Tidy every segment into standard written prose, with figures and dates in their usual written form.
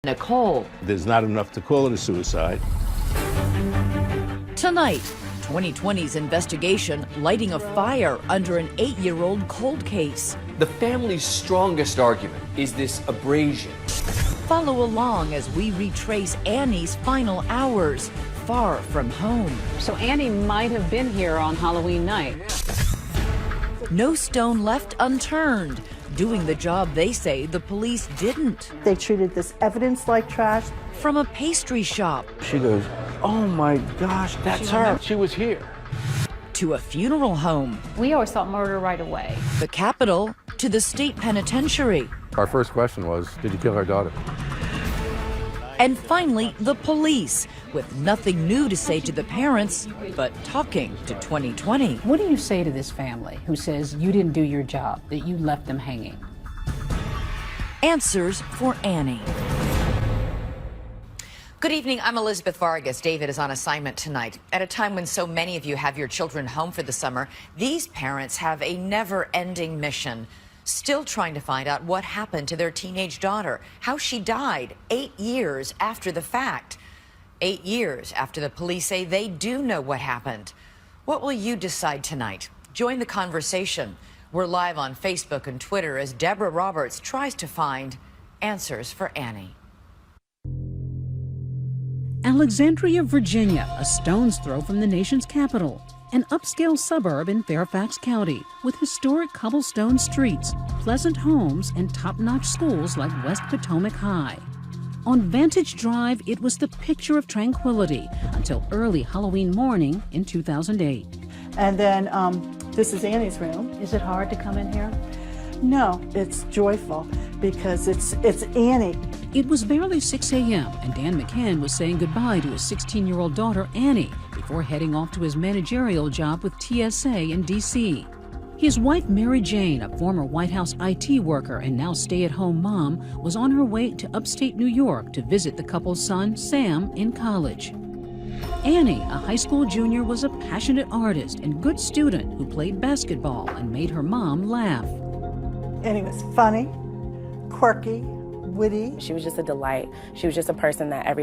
Nicole. There's not enough to call it a suicide. Tonight, 2020's investigation lighting a fire under an 8-year-old cold case. The family's strongest argument is this abrasion. Follow along as we retrace Annie's final hours far from home. So Annie might have been here on Halloween night. No stone left unturned, doing the job they say the police didn't. They treated this evidence like trash. From a pastry shop. She goes, oh my gosh, that's her. She was here. To a funeral home. We always thought murder right away. The Capitol to the state penitentiary. Our first question was, did you kill our daughter? And finally, the police, with nothing new to say to the parents, but talking to 2020. What do you say to this family who says you didn't do your job, that you left them hanging? Answers for Annie. Good evening, I'm Elizabeth Vargas. David is on assignment tonight. At a time when so many of you have your children home for the summer, these parents have a never-ending mission. Still trying to find out what happened to their teenage daughter, how she died 8 years after the fact. 8 years after the police say they do know what happened. What will you decide tonight? Join the conversation. We're live on Facebook and Twitter as Deborah Roberts tries to find answers for Annie. Alexandria, Virginia, a stone's throw from the nation's capital. An upscale suburb in Fairfax County with historic cobblestone streets, pleasant homes, and top-notch schools like West Potomac High. On Vantage Drive, it was the picture of tranquility until early Halloween morning in 2008. And then this is Annie's room. Is it hard to come in here? No, it's joyful because it's Annie. It was barely 6 a.m. and Dan McCann was saying goodbye to his 16-year-old daughter, Annie, before heading off to his managerial job with TSA in D.C. His wife, Mary Jane, a former White House IT worker and now stay-at-home mom, was on her way to upstate New York to visit the couple's son, Sam, in college. Annie, a high school junior, was a passionate artist and good student who played basketball and made her mom laugh. Annie was funny, quirky, witty. She was just a delight. She was just a person that I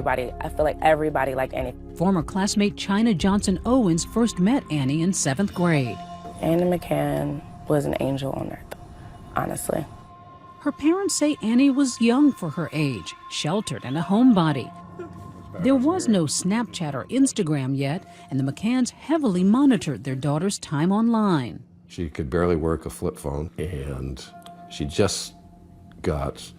feel like everybody liked Annie. Former classmate China Johnson Owens first met Annie in 7th grade. Annie McCann was an angel on earth, honestly. Her parents say Annie was young for her age, sheltered and a homebody. There was no Snapchat or Instagram yet, and the McCanns heavily monitored their daughter's time online. She could barely work a flip phone, and she just got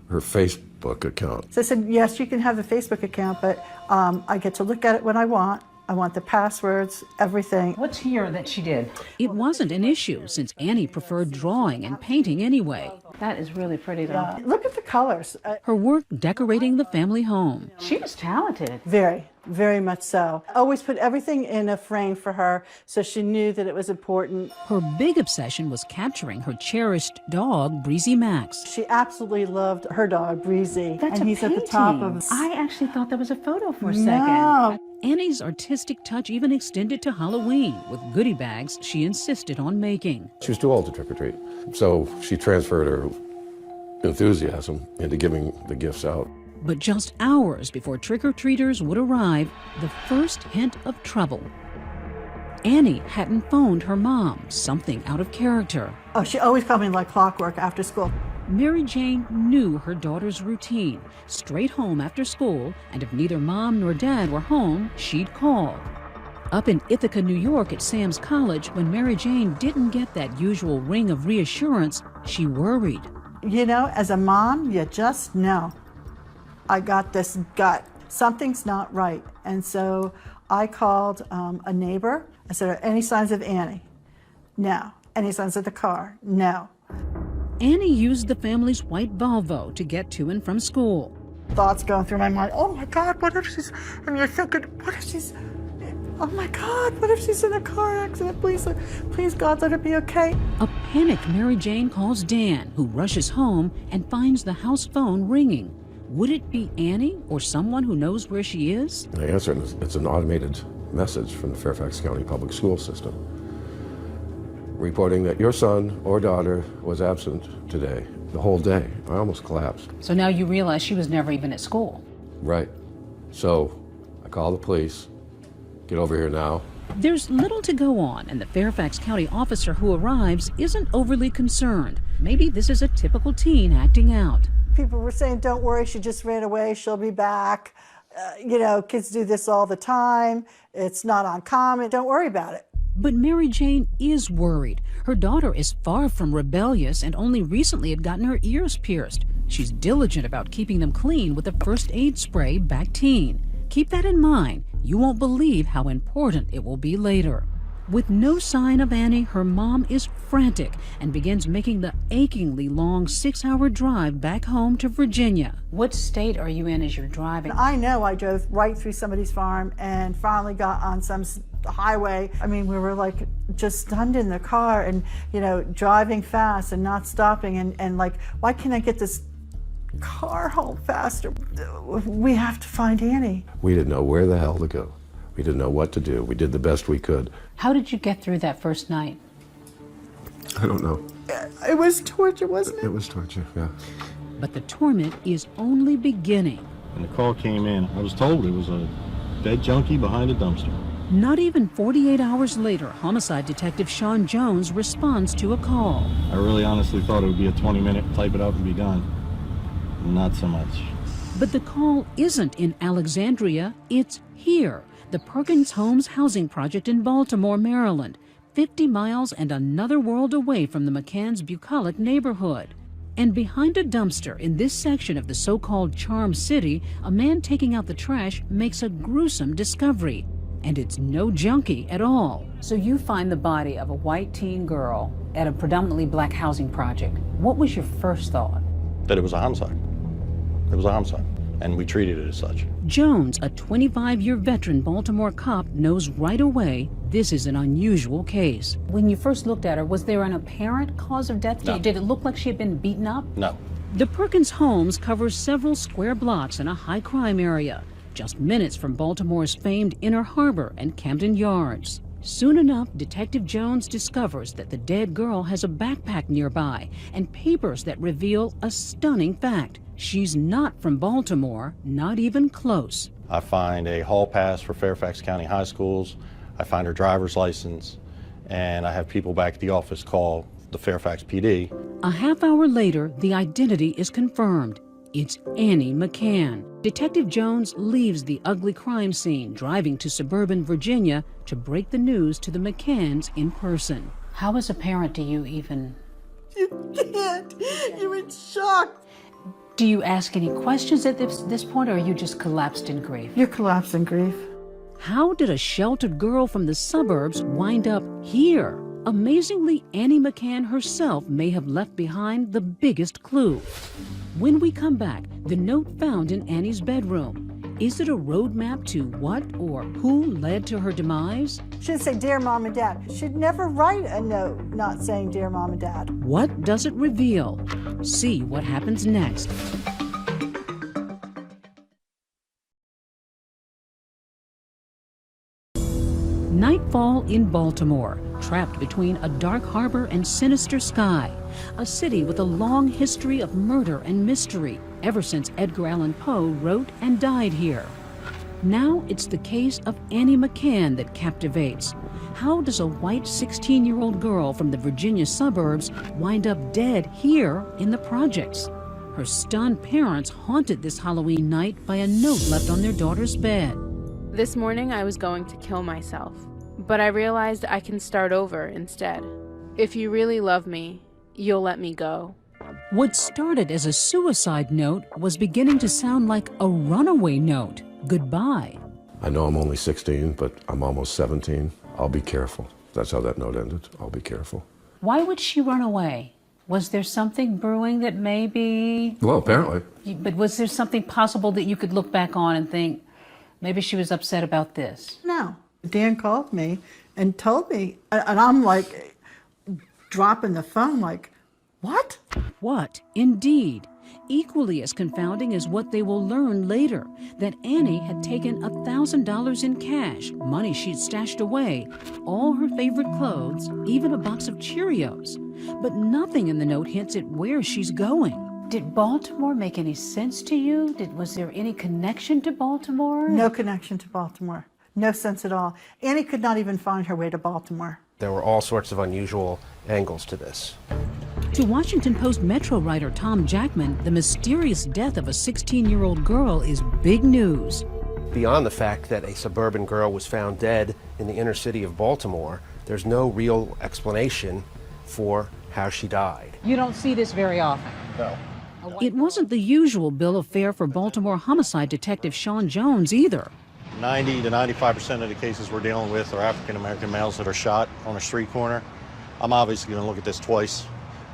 her Facebook account. So I said, yes, you can have a Facebook account, but I get to look at it when I want. I want the passwords, everything. What's here that she did? It wasn't an issue since Annie preferred drawing and painting anyway. That is really pretty, though. Yeah. Look at the colors. Her work decorating the family home. She was talented. Very, very much so. Always put everything in a frame for her so she knew that it was important. Her big obsession was capturing her cherished dog, Breezy Max. She absolutely loved her dog, Breezy. That's and a he's painting. at the top of... I actually thought that was a photo for a second. No. Annie's artistic touch even extended to Halloween with goodie bags she insisted on making. She was too old to trick-or-treat, so she transferred her enthusiasm into giving the gifts out. But just hours before trick-or-treaters would arrive, the first hint of trouble. Annie hadn't phoned her mom, something out of character. Oh, she always called me like clockwork after school. Mary Jane knew her daughter's routine. Straight home after school, and if neither mom nor dad were home, she'd call. Up in Ithaca, New York at Sam's college, when Mary Jane didn't get that usual ring of reassurance, she worried. You know, as a mom, you just know. I got this gut. Something's not right. And so I called a neighbor. I said, are any signs of Annie? No. Any signs of the car? No. Annie used the family's white Volvo to get to and from school. Thoughts going through my mind, oh my God, what if she's, and you're thinking, what if she's, oh my God, what if she's in a car accident? Please God, let her be okay. A panicked Mary Jane calls Dan, who rushes home and finds the house phone ringing. Would it be Annie or someone who knows where she is? And I answer, and it's an automated message from the Fairfax County Public School System, reporting that your son or daughter was absent today. the whole day. I almost collapsed. So now you realize she was never even at school. Right. So I call the police. Get over here now. There's little to go on, and the Fairfax County officer who arrives isn't overly concerned. Maybe this is a typical teen acting out. People were saying, don't worry, she just ran away, she'll be back. You know, kids do this all the time. It's not uncommon. Don't worry about it. But Mary Jane is worried. Her daughter is far from rebellious and only recently had gotten her ears pierced. She's diligent about keeping them clean with a first aid spray Bactine. Keep that in mind. You won't believe how important it will be later. With no sign of Annie, her mom is frantic and begins making the achingly long 6-hour drive back home to Virginia. What state are you in as you're driving? I know I drove right through somebody's farm and finally got on some highway. I mean, we were like just stunned in the car and, you know, driving fast and not stopping and like, why can't I get this car home faster? We have to find Annie. We didn't know where the hell to go. We didn't know what to do. We did the best we could. How did you get through that first night? I don't know. It was torture, wasn't it? It was torture, yeah. But the torment is only beginning. When the call came in, I was told it was a dead junkie behind a dumpster. Not even 48 hours later, homicide detective Sean Jones responds to a call. I really honestly thought it would be a 20-minute type it up and be done. Not so much. But the call isn't in Alexandria, it's here. The Perkins Homes housing project in Baltimore, Maryland, 50 miles and another world away from the McCann's bucolic neighborhood. And behind a dumpster in this section of the so-called Charm City, a man taking out the trash makes a gruesome discovery. And it's no junkie at all. So you find the body of a white teen girl at a predominantly black housing project. What was your first thought? That it was a homicide. It was a homicide, and we treated it as such. Jones, a 25-year veteran Baltimore cop, knows right away this is an unusual case. When you first looked at her, was there an apparent cause of death? No. Did it look like she had been beaten up? No. The Perkins Homes covers several square blocks in a high-crime area, just minutes from Baltimore's famed Inner Harbor and Camden Yards. Soon enough, Detective Jones discovers that the dead girl has a backpack nearby and papers that reveal a stunning fact. She's not from Baltimore, not even close. I find a hall pass for Fairfax County High Schools. I find her driver's license, and I have people back at the office call the Fairfax PD. A half hour later, the identity is confirmed. It's Annie McCann. Detective Jones leaves the ugly crime scene, driving to suburban Virginia to break the news to the McCanns in person. How as a parent do you even... You can't. You're in shock. Do you ask any questions at this point, or are you just collapsed in grief? You're collapsed in grief. How did a sheltered girl from the suburbs wind up here? Amazingly, Annie McCann herself may have left behind the biggest clue. When we come back, the note found in Annie's bedroom. Is it a roadmap to what or who led to her demise? She'd say, Dear Mom and Dad. She'd never write a note not saying Dear Mom and Dad. What does it reveal? See what happens next. Nightfall in Baltimore, trapped between a dark harbor and sinister sky. A city with a long history of murder and mystery, ever since Edgar Allan Poe wrote and died here. Now it's the case of Annie McCann that captivates. How does a white 16-year-old girl from the Virginia suburbs wind up dead here in the projects? Her stunned parents haunted this Halloween night by a note left on their daughter's bed. This morning I was going to kill myself, but I realized I can start over instead. If you really love me, you'll let me go. What started as a suicide note was beginning to sound like a runaway note. Goodbye. I know I'm only 16, but I'm almost 17. I'll be careful. That's how that note ended. I'll be careful. Why would she run away? Was there something brewing that maybe... Well, apparently. But was there something possible that you could look back on and think, maybe she was upset about this? No. Dan called me and told me, and I'm like dropping the phone like, what? What, indeed. Equally as confounding is what they will learn later, that Annie had taken $1,000 in cash, money she'd stashed away, all her favorite clothes, even a box of Cheerios. But nothing in the note hints at where she's going. Did Baltimore make any sense to you? Was there any connection to Baltimore? No connection to Baltimore. No sense at all. Annie could not even find her way to Baltimore. There were all sorts of unusual angles to this. To Washington Post Metro writer Tom Jackman, the mysterious death of a 16-year-old girl is big news. Beyond the fact that a suburban girl was found dead in the inner city of Baltimore, there's no real explanation for how she died. You don't see this very often. No. It wasn't the usual bill of fare for Baltimore homicide detective Sean Jones either. 90 to 95% of the cases we're dealing with are African American males that are shot on a street corner. I'm obviously going to look at this twice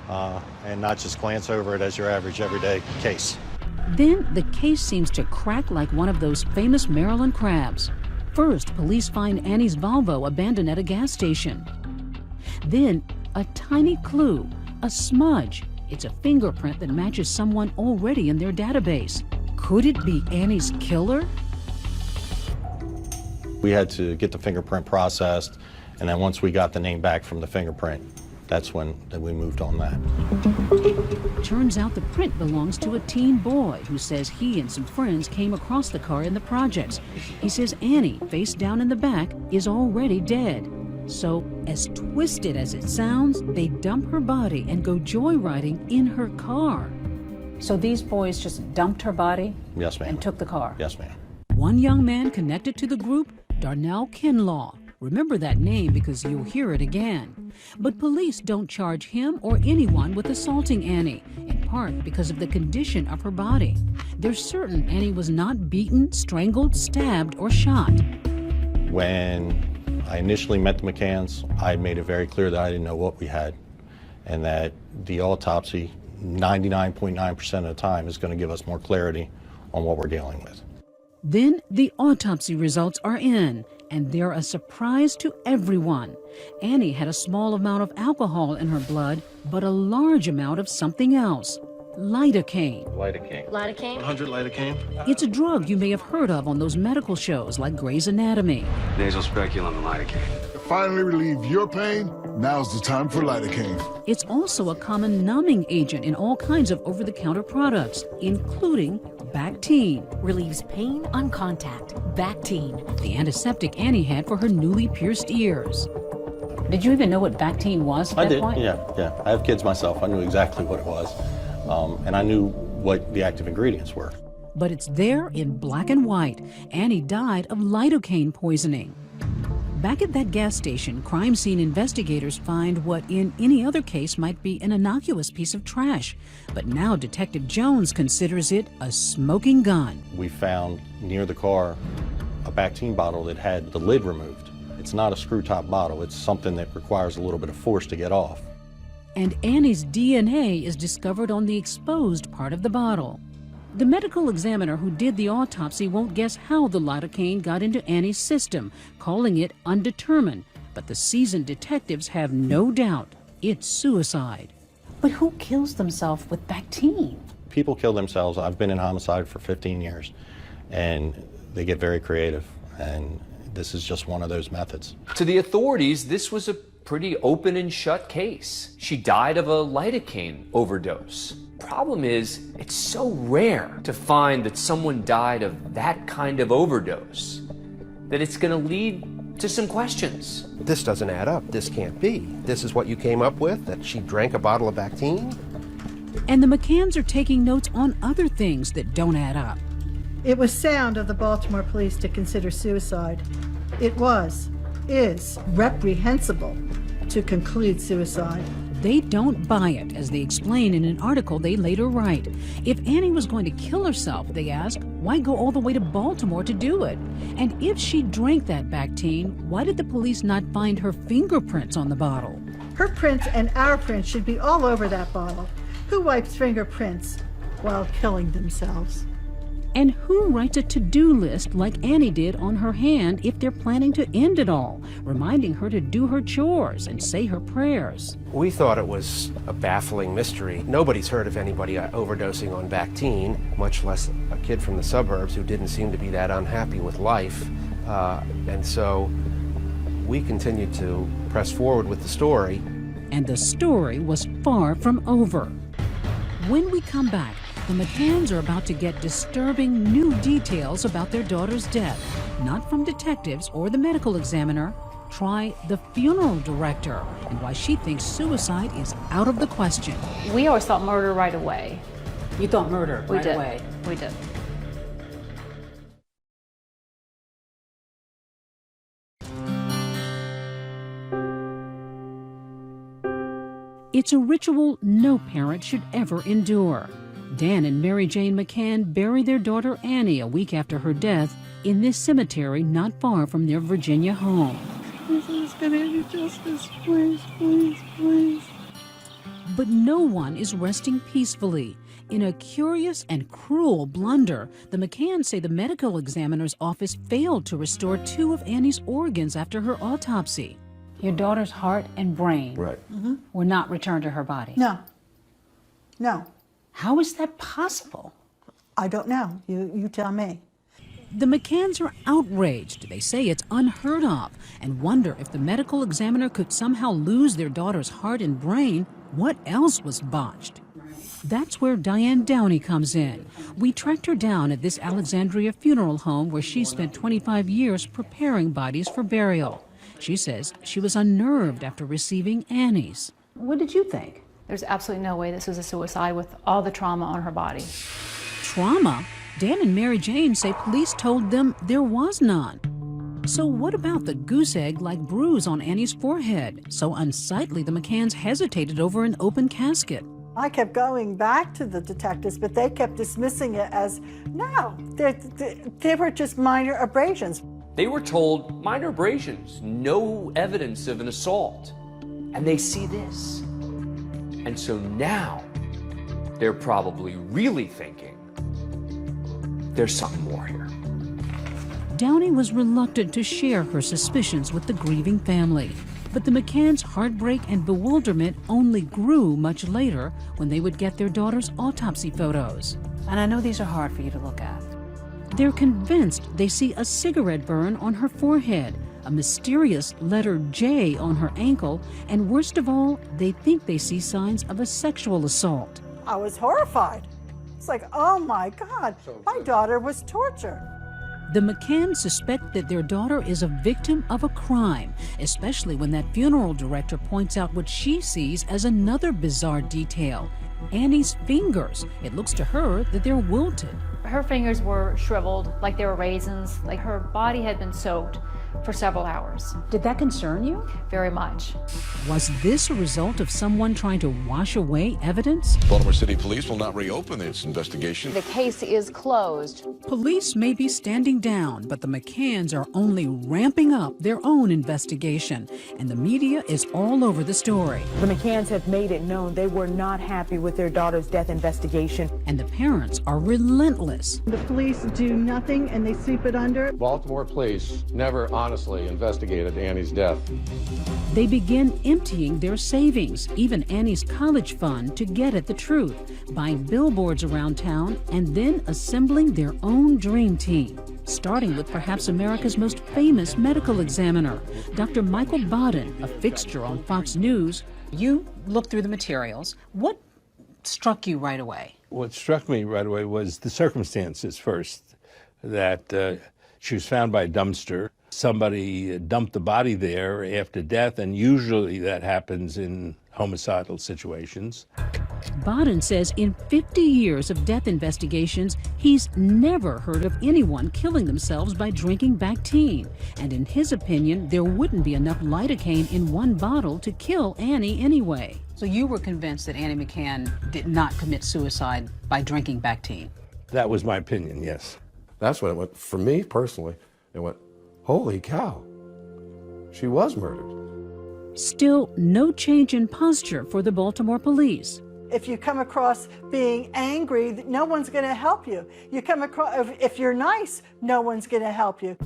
and not just glance over it as your average everyday case. Then the case seems to crack like one of those famous Maryland crabs. First, police find Annie's Volvo abandoned at a gas station. Then, a tiny clue, a smudge. It's a fingerprint that matches someone already in their database. Could it be Annie's killer? We had to get the fingerprint processed, and then once we got the name back from the fingerprint, that's when we moved on that. Turns out the print belongs to a teen boy who says he and some friends came across the car in the projects. He says Annie, face down in the back, is already dead. So, as twisted as it sounds, they dump her body and go joyriding in her car. So these boys just dumped her body? Yes, ma'am. And took the car? Yes, ma'am. One young man connected to the group, Darnell Kinlaw. Remember that name because you'll hear it again. But police don't charge him or anyone with assaulting Annie, in part because of the condition of her body. They're certain Annie was not beaten, strangled, stabbed, or shot. When I initially met the McCanns, I made it very clear that I didn't know what we had, and that the autopsy, 99.9% of the time, is going to give us more clarity on what we're dealing with. Then the autopsy results are in, and they're a surprise to everyone. Annie had a small amount of alcohol in her blood, but a large amount of something else. Lidocaine. Lidocaine. Lidocaine? 100 lidocaine? It's a drug you may have heard of on those medical shows like Grey's Anatomy. Nasal speculum and lidocaine. To finally relieve your pain, now's the time for lidocaine. It's also a common numbing agent in all kinds of over-the-counter products, including Bactine. Relieves pain on contact. Bactine. The antiseptic Annie had for her newly pierced ears. Did you even know what Bactine was at that point? Yeah. I have kids myself. I knew exactly what it was. And I knew what the active ingredients were. But it's there in black and white. Annie died of lidocaine poisoning. Back at that gas station, crime scene investigators find what in any other case might be an innocuous piece of trash. But now Detective Jones considers it a smoking gun. We found near the car a Bactine bottle that had the lid removed. It's not a screw-top bottle. It's something that requires a little bit of force to get off. And Annie's DNA is discovered on the exposed part of the bottle. The medical examiner who did the autopsy won't guess how the lidocaine got into Annie's system, calling it undetermined. But the seasoned detectives have no doubt it's suicide. But who kills themselves with Bactine? People kill themselves. I've been in homicide for 15 years, and they get very creative, and this is just one of those methods. To the authorities, this was a pretty open and shut case. She died of a lidocaine overdose. Problem is, it's so rare to find that someone died of that kind of overdose that it's going to lead to some questions. This doesn't add up. This can't be. This is what you came up with, that she drank a bottle of Bactine? And the McCanns are taking notes on other things that don't add up. It was sound of the Baltimore police to consider suicide. It is reprehensible to conclude suicide. They don't buy it, as they explain in an article they later write. If Annie was going to kill herself, they ask, why go all the way to Baltimore to do it? And if she drank that Bactine, why did the police not find her fingerprints on the bottle? Her prints and our prints should be all over that bottle. Who wipes fingerprints while killing themselves? And who writes a to-do list like Annie did on her hand if they're planning to end it all, reminding her to do her chores and say her prayers? We thought it was a baffling mystery. Nobody's heard of anybody overdosing on Bactine, much less a kid from the suburbs who didn't seem to be that unhappy with life. And so we continued to press forward with the story. And the story was far from over. When we come back, the McCanns are about to get disturbing new details about their daughter's death, not from detectives or the medical examiner. Try the funeral director and why she thinks suicide is out of the question. We always thought murder right away. You thought murder We right did. away? We did. It's a ritual no parent should ever endure. Dan and Mary Jane McCann bury their daughter Annie a week after her death in this cemetery not far from their Virginia home. Please, get any justice, please, please, please. But no one is resting peacefully. In a curious and cruel blunder, the McCanns say the medical examiner's office failed to restore 2 of Annie's organs after her autopsy. Your daughter's heart and brain were not returned to her body. No. No. How is that possible? I don't know. You tell me. The McCanns are outraged. They say it's unheard of and wonder if the medical examiner could somehow lose their daughter's heart and brain. What else was botched? That's where Diane Downey comes in. We tracked her down at this Alexandria funeral home where she spent 25 years preparing bodies for burial. She says she was unnerved after receiving Annie's. What did you think? There's absolutely no way this was a suicide with all the trauma on her body. Trauma? Dan and Mary Jane say police told them there was none. So what about the goose egg-like bruise on Annie's forehead? So unsightly the McCanns hesitated over an open casket. I kept going back to the detectives, but they kept dismissing it as, no, they were just minor abrasions. They were told minor abrasions, no evidence of an assault. And they see this. And so now they're probably really thinking there's something more here. Downey was reluctant to share her suspicions with the grieving family. But the McCanns' heartbreak and bewilderment only grew much later when they would get their daughter's autopsy photos. And I know these are hard for you to look at. They're convinced they see a cigarette burn on her forehead, a mysterious letter J on her ankle, and worst of all, they think they see signs of a sexual assault. I was horrified. It's like, oh my God, my daughter was tortured. The McCanns suspect that their daughter is a victim of a crime, especially when that funeral director points out what she sees as another bizarre detail. Annie's fingers. It looks to her that they're wilted. Her fingers were shriveled like they were raisins, like her body had been soaked for several hours. Did that concern you? Very much. Was this a result of someone trying to wash away evidence? Baltimore City Police will not reopen its investigation. The case is closed. Police may be standing down, but the McCanns are only ramping up their own investigation, and the media is all over the story. The McCanns have made it known they were not happy with their daughter's death investigation. And the parents are relentless. The police do nothing and they sweep it under. Baltimore police never honestly investigated Annie's death. They begin emptying their savings, even Annie's college fund, to get at the truth, buying billboards around town, and then assembling their own dream team, starting with perhaps America's most famous medical examiner, Dr. Michael Baden, a fixture on Fox News. You looked through the materials. What struck you right away? What struck me right away was the circumstances first, that she was found by a dumpster. Somebody dumped the body there after death, and usually that happens in homicidal situations. Baden says in 50 years of death investigations, he's never heard of anyone killing themselves by drinking Bactine. And in his opinion, there wouldn't be enough lidocaine in one bottle to kill Annie anyway. So you were convinced that Annie McCann did not commit suicide by drinking Bactine? That was my opinion, yes. That's when it went, for me personally, it went, holy cow, she was murdered. Still, no change in posture for the Baltimore police. If you come across being angry, no one's going to help you. You come across, if you're nice, no one's going to help you.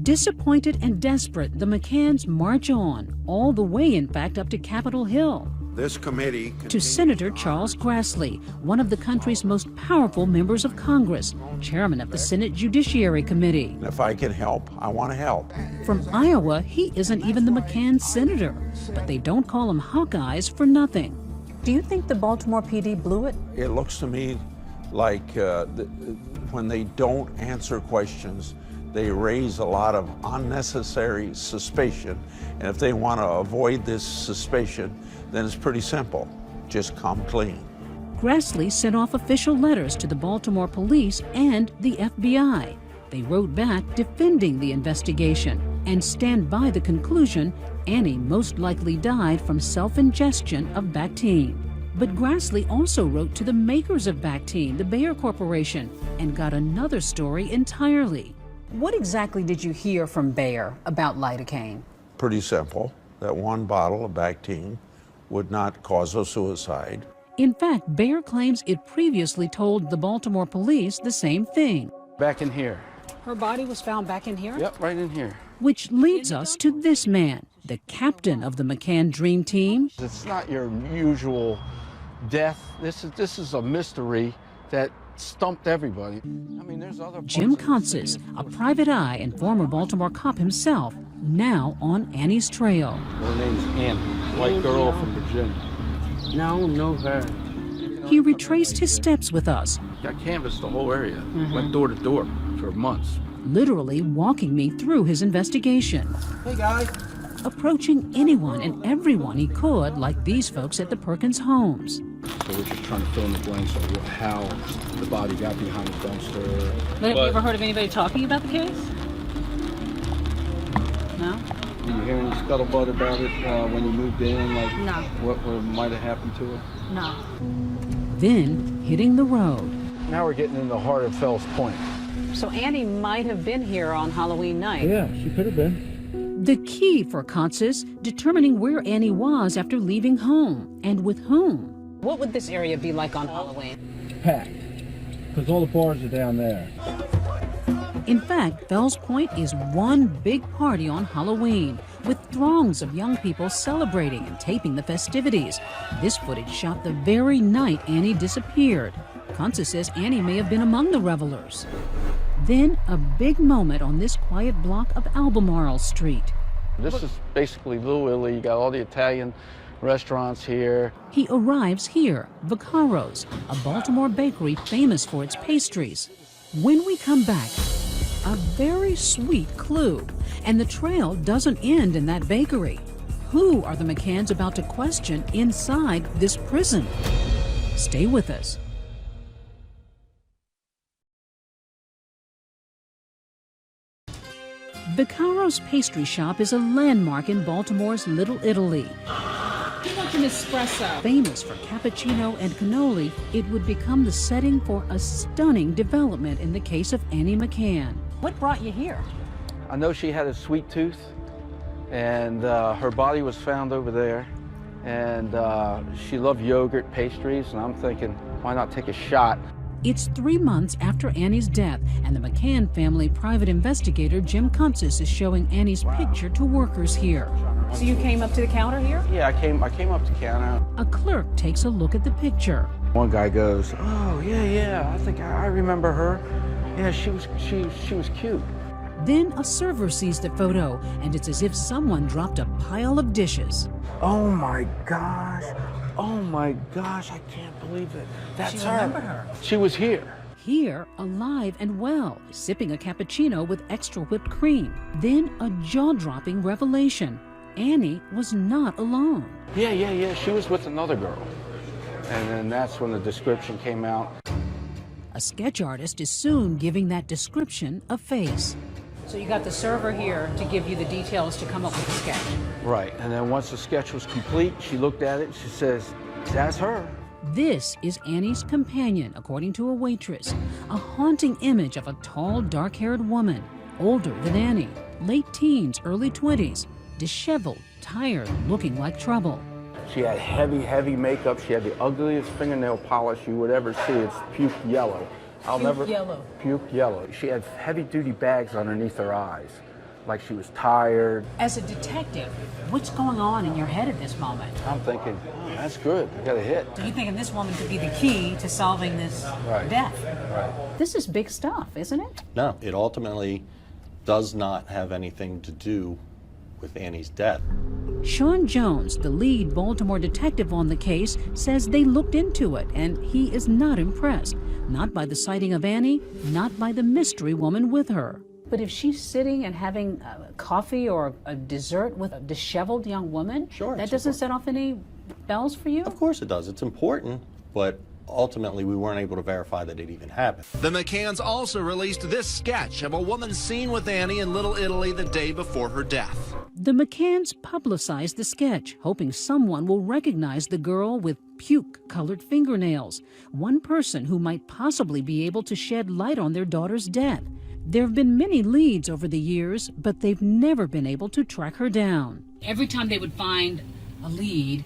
Disappointed and desperate, the McCanns march on, all the way, in fact, up to Capitol Hill. This committee to Senator Charles Grassley, one of the country's most powerful members of Congress, chairman of the Senate Judiciary Committee. If I can help, I want to help. From Iowa, he isn't even the McCann senator, but they don't call him Hawkeyes for nothing. Do you think the Baltimore PD blew it? It looks to me like when they don't answer questions, they raise a lot of unnecessary suspicion. And if they want to avoid this suspicion, then it's pretty simple. Just come clean. Grassley sent off official letters to the Baltimore police and the FBI. They wrote back defending the investigation and stand by the conclusion Annie most likely died from self-ingestion of Bactine. But Grassley also wrote to the makers of Bactine, the Bayer Corporation, and got another story entirely. What exactly did you hear from Bayer about lidocaine? Pretty simple, that one bottle of Bactine would not cause a suicide. In fact, Bayer claims it previously told the Baltimore police the same thing. Back in here. Her body was found back in here? Yep, right in here. Which leads us to this man, the captain of the McCann Dream Team. It's not your usual death. This is a mystery that stumped everybody. I mean, there's other Jim Consis, a private eye and former Baltimore cop himself, now on Annie's trail. Her name's Annie, white girl from Virginia. No, know her. He retraced his steps with us. I canvassed the whole area, went door to door for months. Literally walking me through his investigation. Hey guys. Approaching anyone and everyone he could, like these folks at the Perkins homes. So we're just trying to fill in the blanks of how the body got behind the dumpster. But have you ever heard of anybody talking about the case? No? Did you hear any scuttlebutt about it when you moved in? Like No. What might have happened to her? No. Then hitting the road. Now we're getting in the heart of Fells Point. So Annie might have been here on Halloween night. Yeah, she could have been. The key for Consis, determining where Annie was after leaving home and with whom. What would this area be like on Halloween? Packed, because all the bars are down there. In fact, Fells Point is one big party on Halloween, with throngs of young people celebrating and taping the festivities. This footage shot the very night Annie disappeared. Consis says Annie may have been among the revelers. Then a big moment on this quiet block of Albemarle Street. This is basically Little Italy. You got all the Italian restaurants here. He arrives here, Vaccaro's, a Baltimore bakery famous for its pastries. When we come back, a very sweet clue, and the trail doesn't end in that bakery. Who are the McCanns about to question inside this prison? Stay with us. Vaccaro's pastry shop is a landmark in Baltimore's Little Italy. He wants an espresso. Famous for cappuccino and cannoli, it would become the setting for a stunning development in the case of Annie McCann. What brought you here? I know she had a sweet tooth, and her body was found over there. And she loved yogurt, pastries, and I'm thinking, why not take a shot? It's 3 months after Annie's death, and the McCann family private investigator Jim Consis is showing Annie's picture to workers here. So you came up to the counter here? Yeah, I came up to the counter. A clerk takes a look at the picture. One guy goes, "Oh yeah, I think I remember her. Yeah, she was cute." Then a server sees the photo, and it's as if someone dropped a pile of dishes. Oh my gosh! Oh my gosh! I can't believe it. That's her. Remember her. She was here. Here, alive and well, sipping a cappuccino with extra whipped cream. Then a jaw-dropping revelation. Annie was not alone. Yeah. She was with another girl. And then that's when the description came out. A sketch artist is soon giving that description a face. So you got the server here to give you the details to come up with a sketch. Right, and then once the sketch was complete, she looked at it and she says, "That's her." This is Annie's companion, according to a waitress. A haunting image of a tall, dark-haired woman, older than Annie, late teens, early 20s, disheveled, tired, looking like trouble. She had heavy makeup. She had the ugliest fingernail polish you would ever see. It's puke yellow. Puke yellow. She had heavy-duty bags underneath her eyes, like she was tired. As a detective, what's going on in your head at this moment? I'm thinking, oh, that's good, I got a hit. Do you think this woman could be the key to solving this death? Right. This is big stuff, isn't it? No, it ultimately does not have anything to do with Annie's death. Sean Jones, the lead Baltimore detective on the case, says they looked into it, and he is not impressed. Not by the sighting of Annie, not by the mystery woman with her. But if she's sitting and having coffee or a dessert with a disheveled young woman, that doesn't set off any bells for you? Of course it does. It's important, but ultimately we weren't able to verify that it even happened. The McCanns also released this sketch of a woman seen with Annie in Little Italy the day before her death. The McCanns publicized the sketch, hoping someone will recognize the girl with puke-colored fingernails, one person who might possibly be able to shed light on their daughter's death. There have been many leads over the years, but they've never been able to track her down. Every time they would find a lead,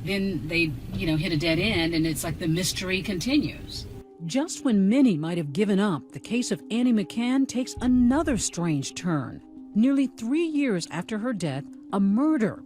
then they'd, hit a dead end, and it's like the mystery continues. Just when many might have given up, the case of Annie McCann takes another strange turn. Nearly 3 years after her death, a murder.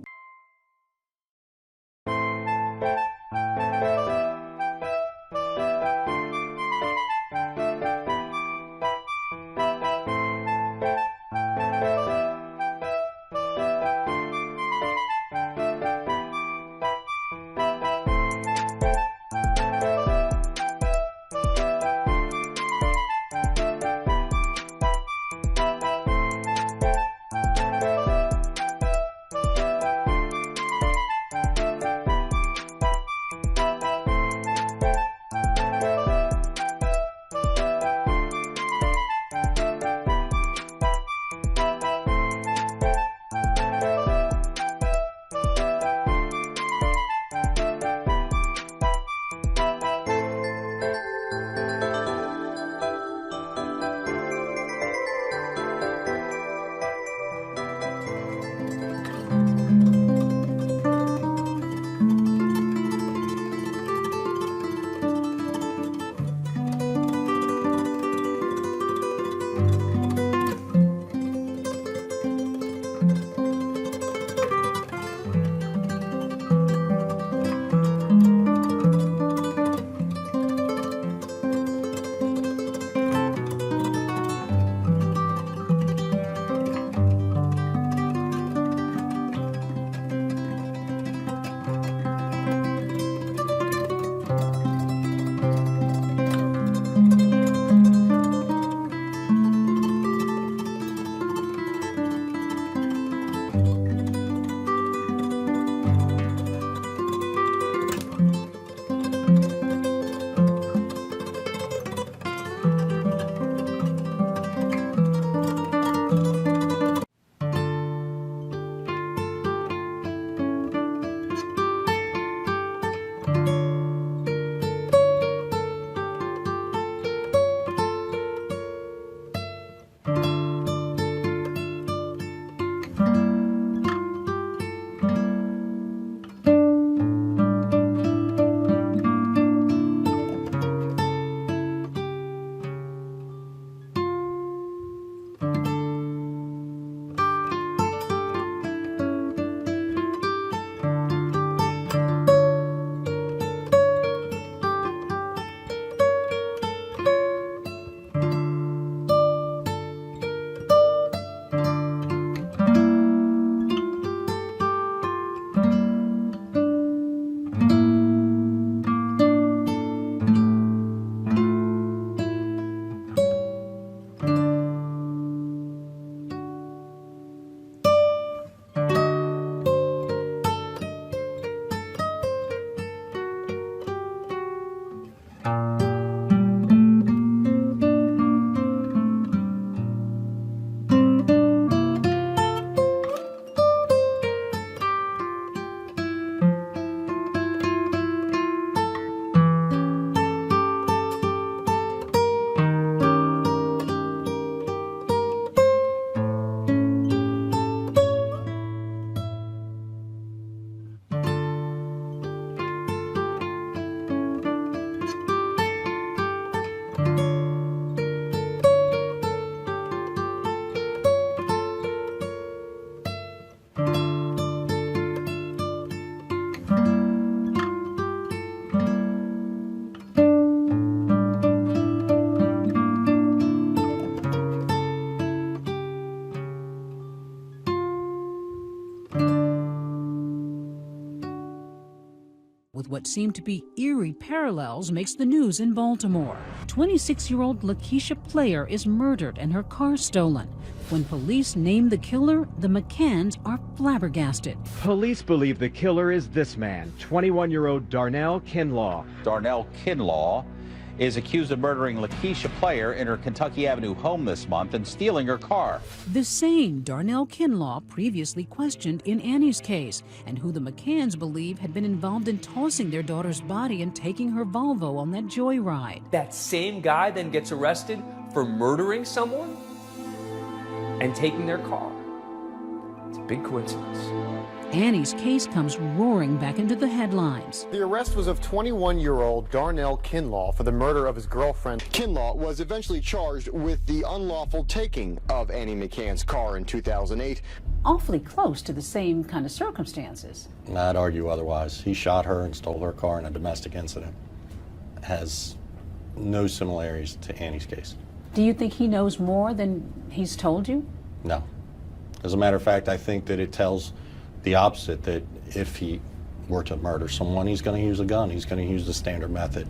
with what seemed to be eerie parallels makes the news in Baltimore. 26-year-old Lakeisha Player is murdered and her car stolen. When police name the killer, the McCanns are flabbergasted. Police believe the killer is this man, 21-year-old Darnell Kinlaw. Darnell Kinlaw is accused of murdering Lakeisha Player in her Kentucky Avenue home this month and stealing her car. The same Darnell Kinlaw previously questioned in Annie's case, and who the McCanns believe had been involved in tossing their daughter's body and taking her Volvo on that joyride. That same guy then gets arrested for murdering someone and taking their car. It's a big coincidence. Annie's case comes roaring back into the headlines. The arrest was of 21-year-old Darnell Kinlaw for the murder of his girlfriend. Kinlaw was eventually charged with the unlawful taking of Annie McCann's car in 2008. Awfully close to the same kind of circumstances. I'd argue otherwise. He shot her and stole her car in a domestic incident. Has no similarities to Annie's case. Do you think he knows more than he's told you? No. As a matter of fact, I think that it tells the opposite, that if he were to murder someone, he's going to use a gun. He's going to use the standard method,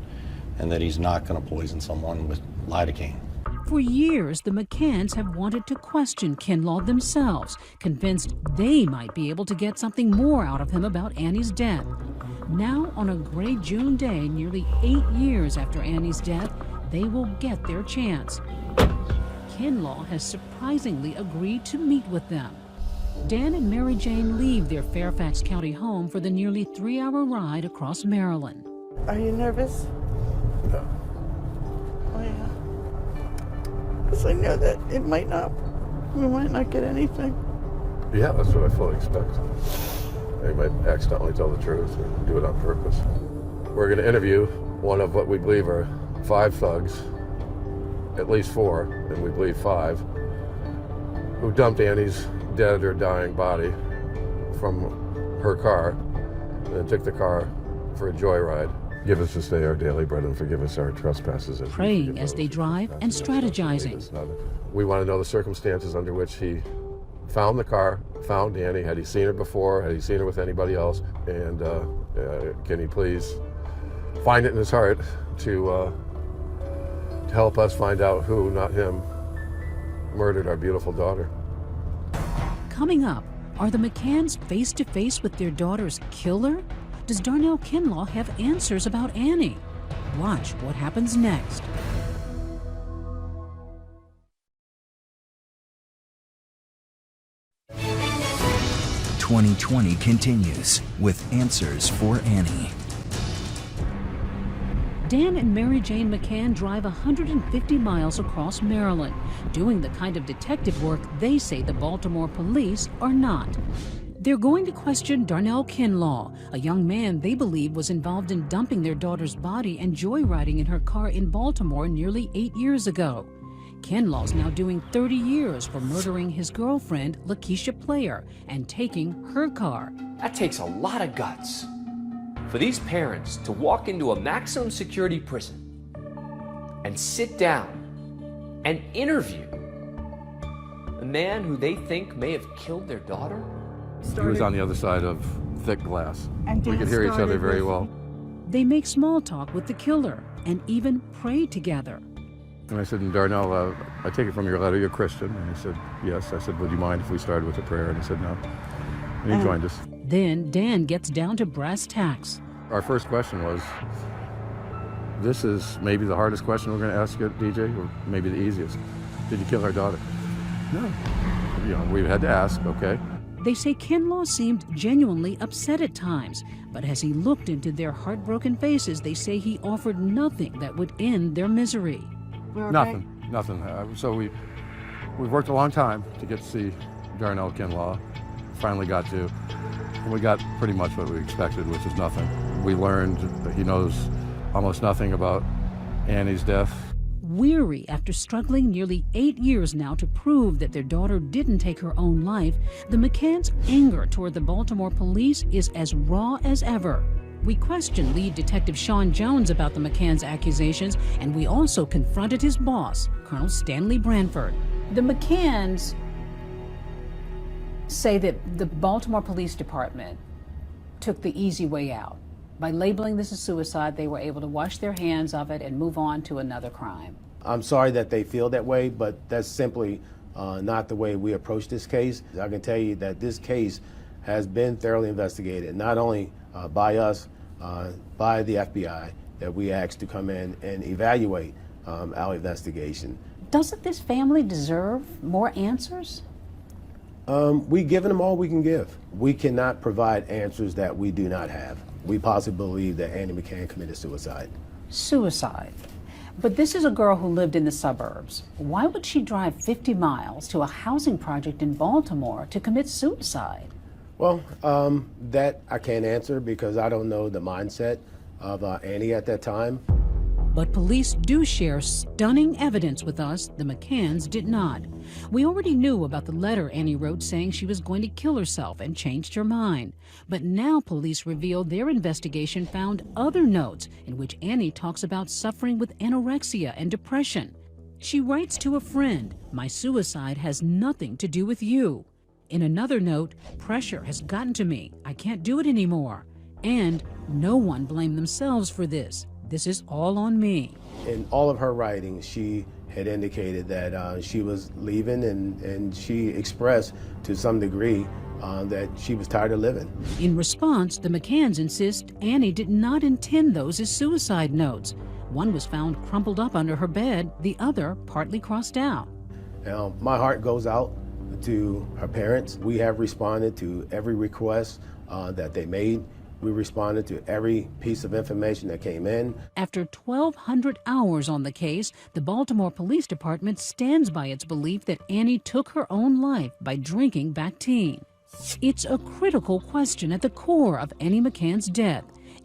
and that he's not going to poison someone with lidocaine. For years, the McCanns have wanted to question Kinlaw themselves, convinced they might be able to get something more out of him about Annie's death. Now, on a gray June day, nearly 8 years after Annie's death, they will get their chance. Kinlaw has surprisingly agreed to meet with them. Dan and Mary Jane leave their Fairfax County home for the nearly 3-hour ride across Maryland. Are you nervous? No. Oh, yeah. Because I know that we might not get anything. Yeah, that's what I fully expect. They might accidentally tell the truth or do it on purpose. We're going to interview one of what we believe are 5 thugs, at least 4, and we believe 5, who dumped Annie's dead or dying body from her car and then took the car for a joyride. Give us this day our daily bread and forgive us our trespasses. Praying as they drive and strategizing. We want to know the circumstances under which he found the car, found Annie. Had he seen her before? Had he seen her with anybody else? And can he please find it in his heart to help us find out who, not him, murdered our beautiful daughter. Coming up, are the McCanns face-to-face with their daughter's killer? Does Darnell Kinlaw have answers about Annie? Watch what happens next. "2020 continues with Answers for Annie." Dan and Mary Jane McCann drive 150 miles across Maryland, doing the kind of detective work they say the Baltimore police are not. They're going to question Darnell Kinlaw, a young man they believe was involved in dumping their daughter's body and joyriding in her car in Baltimore nearly 8 years ago. Kinlaw's now doing 30 years for murdering his girlfriend, Lakeisha Player, and taking her car. That takes a lot of guts. For these parents to walk into a maximum security prison and sit down and interview a man who they think may have killed their daughter? He was on the other side of thick glass. And we could hear each other very well. They make small talk with the killer and even pray together. And I said, Darnell, I take it from your letter, you're Christian. And he said, yes. I said, would you mind if we started with a prayer? And he said, no. And he joined us. Then Dan gets down to brass tacks. Our first question was, this is maybe the hardest question we're going to ask you, DJ, or maybe the easiest. Did you kill our daughter? No. You know, we had to ask, okay. They say Kinlaw seemed genuinely upset at times, but as he looked into their heartbroken faces, they say he offered nothing that would end their misery. Okay? Nothing. So we've worked a long time to get to see Darnell Kinlaw. Finally got to, and we got pretty much what we expected, which is nothing. We learned that he knows almost nothing about Annie's death. Weary after struggling nearly 8 years now to prove that their daughter didn't take her own life, the McCanns' anger toward the Baltimore police is as raw as ever. We questioned lead detective Sean Jones about the McCanns' accusations, and we also confronted his boss, Colonel Stanley Branford. The McCanns say that the Baltimore Police Department took the easy way out. By labeling this as suicide, they were able to wash their hands of it and move on to another crime. I'm sorry that they feel that way, but that's simply not the way we approach this case. I can tell you that this case has been thoroughly investigated, not only by us, by the FBI, that we asked to come in and evaluate our investigation. Doesn't this family deserve more answers? We've given them all we can give. We cannot provide answers that we do not have. We possibly believe that Annie McCann committed suicide. Suicide. But this is a girl who lived in the suburbs. Why would she drive 50 miles to a housing project in Baltimore to commit suicide? Well, that I can't answer because I don't know the mindset of Annie at that time. But police do share stunning evidence with us the McCanns did not. We already knew about the letter Annie wrote saying she was going to kill herself and changed her mind. But now police revealed their investigation found other notes in which Annie talks about suffering with anorexia and depression. She writes to a friend, "My suicide has nothing to do with you." In another note, "Pressure has gotten to me. I can't do it anymore." And no one blamed themselves for this. This is all on me. In all of her writings, she had indicated that she was leaving, and she expressed to some degree that she was tired of living. In response, the McCanns insist Annie did not intend those as suicide notes. One was found crumpled up under her bed, the other partly crossed out. Now, my heart goes out to her parents. We have responded to every request that they made. We responded to every piece of information that came in. After 1,200 hours on the case, the Baltimore Police Department stands by its belief that Annie took her own life by drinking Bactine. It's a critical question at the core of Annie McCann's death.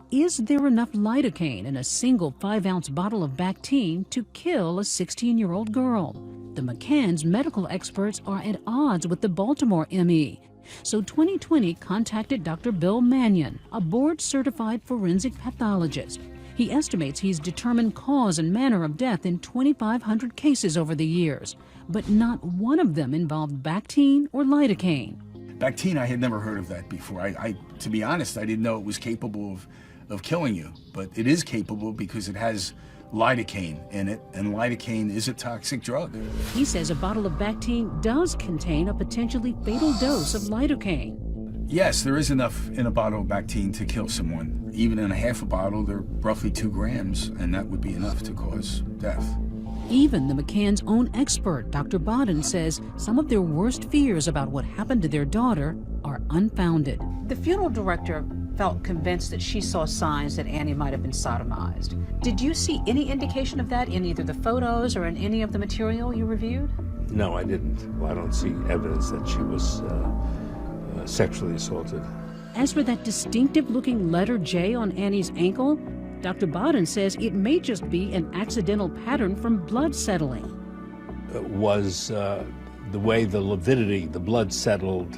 Is there enough lidocaine in a single 5-ounce bottle of Bactine to kill a 16-year-old girl? The McCanns' medical experts are at odds with the Baltimore ME. So 2020 contacted Dr. Bill Mannion, a board-certified forensic pathologist. He estimates he's determined cause and manner of death in 2,500 cases over the years, but not one of them involved Bactine or lidocaine. Bactine, I had never heard of that before. To be honest, I didn't know it was capable of killing you, but it is capable because it has lidocaine in it, and lidocaine is a toxic drug. He says a bottle of Bactine does contain a potentially fatal dose of lidocaine. Yes, there is enough in a bottle of Bactine to kill someone. Even in a half a bottle, they're roughly 2 grams, and that would be enough to cause death. Even the McCanns' own expert, Dr. Bodden, says some of their worst fears about what happened to their daughter are unfounded. The funeral director felt convinced that she saw signs that Annie might have been sodomized. Did you see any indication of that in either the photos or in any of the material you reviewed? No, I didn't. Well, I don't see evidence that she was sexually assaulted. As for that distinctive-looking letter J on Annie's ankle, Dr. Bodden says it may just be an accidental pattern from blood settling. It was the way the lividity, the blood settled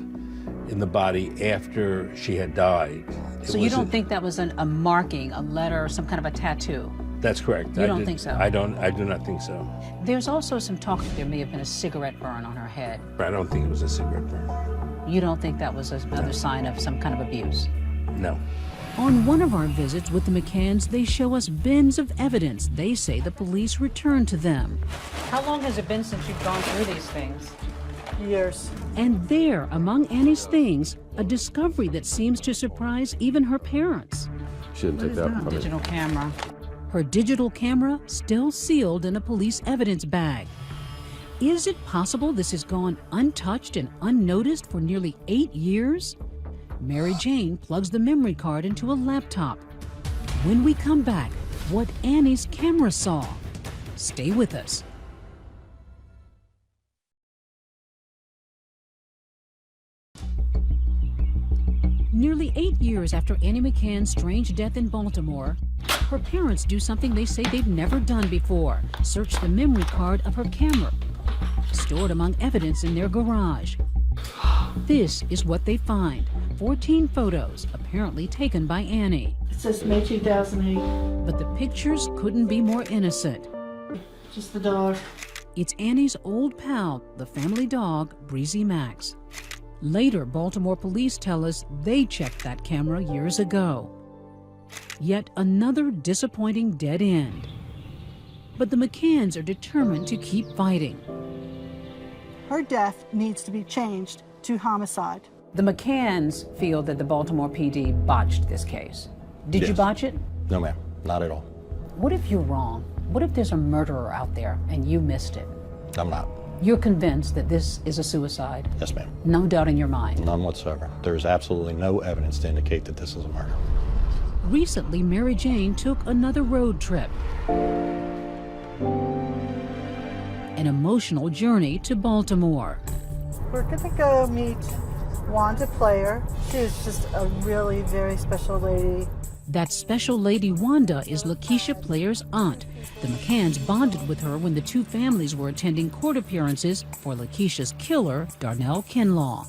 in the body after she had died. So you don't think that was a marking, a letter, some kind of a tattoo? That's correct. You don't think so? I do not think so. There's also some talk that there may have been a cigarette burn on her head. I don't think it was a cigarette burn. You don't think that was another sign of some kind of abuse? No. On one of our visits with the McCanns, they show us bins of evidence they say the police returned to them. How long has it been since you've gone through these things? Years. And there, among Annie's things, a discovery that seems to surprise even her parents. She didn't take that from me. Digital camera. Her digital camera still sealed in a police evidence bag. Is it possible this has gone untouched and unnoticed for nearly 8 years? Mary Jane plugs the memory card into a laptop. When we come back, what Annie's camera saw. Stay with us. Nearly 8 years after Annie McCann's strange death in Baltimore, her parents do something they say they've never done before: search the memory card of her camera, stored among evidence in their garage. This is what they find: 14 photos, apparently taken by Annie. It says May 2008. But the pictures couldn't be more innocent. Just the dog. It's Annie's old pal, the family dog, Breezy Max. Later, Baltimore police tell us they checked that camera years ago. Yet another disappointing dead end. But the McCanns are determined to keep fighting. Her death needs to be changed to homicide. The McCanns feel that the Baltimore PD botched this case. Did you botch it? No, ma'am, not at all. What if you're wrong? What if there's a murderer out there and you missed it? I'm not. You're convinced that this is a suicide? Yes, ma'am. No doubt in your mind? None whatsoever. There is absolutely no evidence to indicate that this is a murder. Recently, Mary Jane took another road trip. An emotional journey to Baltimore. We're going to go meet Wanda Player. She's just a really very special lady. That special lady Wanda is Lakeisha Player's aunt. The McCanns bonded with her when the two families were attending court appearances for Lakeisha's killer, Darnell Kinlaw.